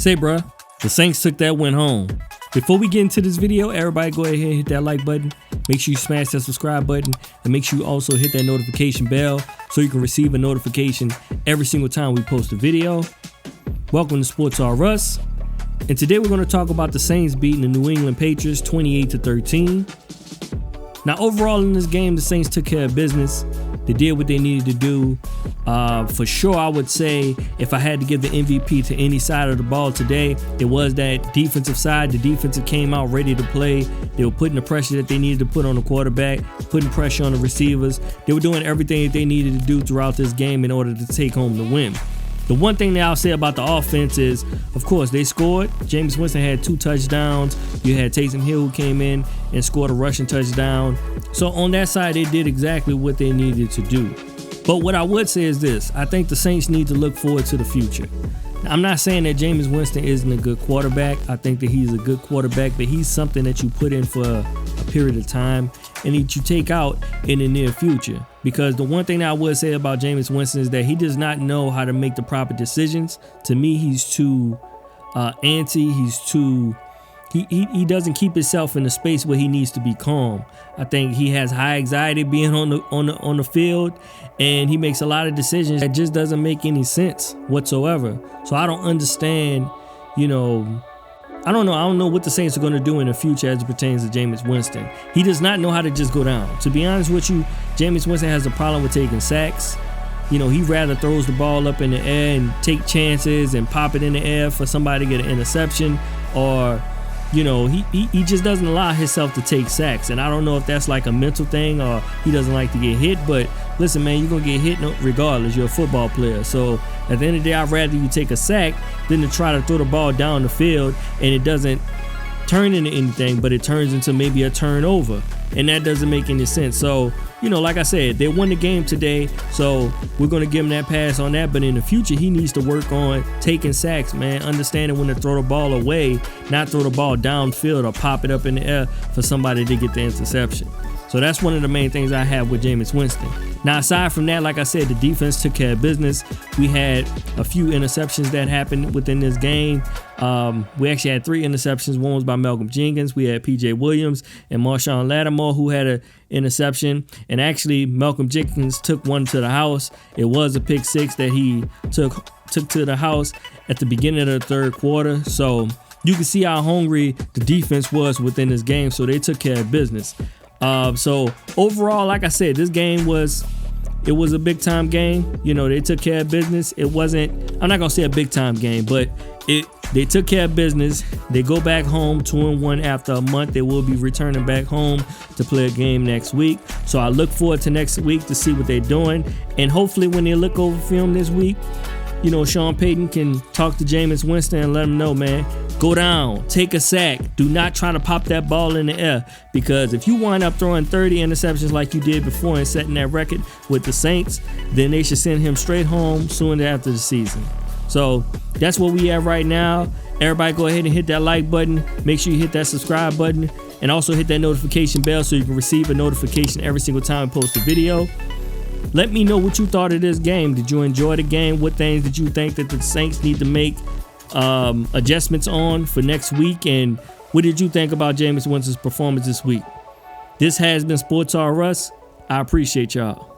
Say, bruh, the Saints took that win home. Before we get into this video, everybody go ahead and hit that like button. Make sure you smash that subscribe button, and make sure you also hit that notification bell so you can receive a notification every single time we post a video. Welcome to Sports R Us, and today we're going to talk about the Saints beating the New England Patriots 28-13. Now, overall in this game, the Saints took care of business. They did what they needed to do. For sure, I would say if I had to give the MVP to any side of the ball today, it was that defensive side. The defensive came out ready to play. They were putting the pressure that they needed to put on the quarterback, putting pressure on the receivers. They were doing everything that they needed to do throughout this game in order to take home the win. The one thing that I'll say about the offense is, of course, they scored. Jamies Winston had 2 touchdowns. You had Taysom Hill who came in and scored a rushing touchdown. So on that side, they did exactly what they needed to do. But what I would say is this. I think the Saints need to look forward to the future. Now, I'm not saying that Jamies Winston isn't a good quarterback. I think that he's a good quarterback, but he's something that you put in for a period of time and that you take out in the near future. Because the one thing that I would say about Jamies Winston is that he does not know how to make the proper decisions. To me, he's too antsy. He's too... He doesn't keep himself in a space where he needs to be calm. I think he has high anxiety being on the field, and he makes a lot of decisions that just doesn't make any sense whatsoever. So I don't understand, I don't know what the Saints are going to do in the future as it pertains to Jamies Winston. He does not know how to just go down. To be honest with you, Jamies Winston has a problem with taking sacks. He rather throws the ball up in the air and take chances and pop it in the air for somebody to get an interception, or he just doesn't allow himself to take sacks. And I don't know if that's like a mental thing or he doesn't like to get hit. But listen, man, you're going to get hit regardless. You're a football player. So at the end of the day, I'd rather you take a sack than to try to throw the ball down the field and it doesn't turn into anything, but it turns into maybe a turnover. And that doesn't make any sense. So, like I said, they won the game today, so we're going to give him that pass on that. But in the future, he needs to work on taking sacks, man, understanding when to throw the ball away, not throw the ball downfield or pop it up in the air for somebody to get the interception. So that's one of the main things I have with Jamies Winston. Now, aside from that, like I said, the defense took care of business. We had a few interceptions that happened within this game. We actually had 3 interceptions. One was by Malcolm Jenkins. We had P.J. Williams and Marshawn Lattimore who had an interception. And actually, Malcolm Jenkins took one to the house. It was a pick 6 that he took to the house at the beginning of the third quarter. So you can see how hungry the defense was within this game. So they took care of business. So overall, like I said, this game was a big time game. They took care of business. It wasn't, I'm not going to say a big time game, but they took care of business. They go back home 2-1 after a month. They will be returning back home to play a game next week. So I look forward to next week to see what they're doing. And hopefully when they look over film this week, Sean Payton can talk to Jamies Winston and let him know, man, go down, take a sack. Do not try to pop that ball in the air, because if you wind up throwing 30 interceptions like you did before and setting that record with the Saints, then they should send him straight home soon after the season. So that's what we have right now. Everybody go ahead and hit that like button. Make sure you hit that subscribe button and also hit that notification bell so you can receive a notification every single time I post a video. Let me know what you thought of this game. Did you enjoy the game? What things did you think that the Saints need to make adjustments on for next week? And what did you think about Jamies Winston's performance this week? This has been Sports R Us. I appreciate y'all.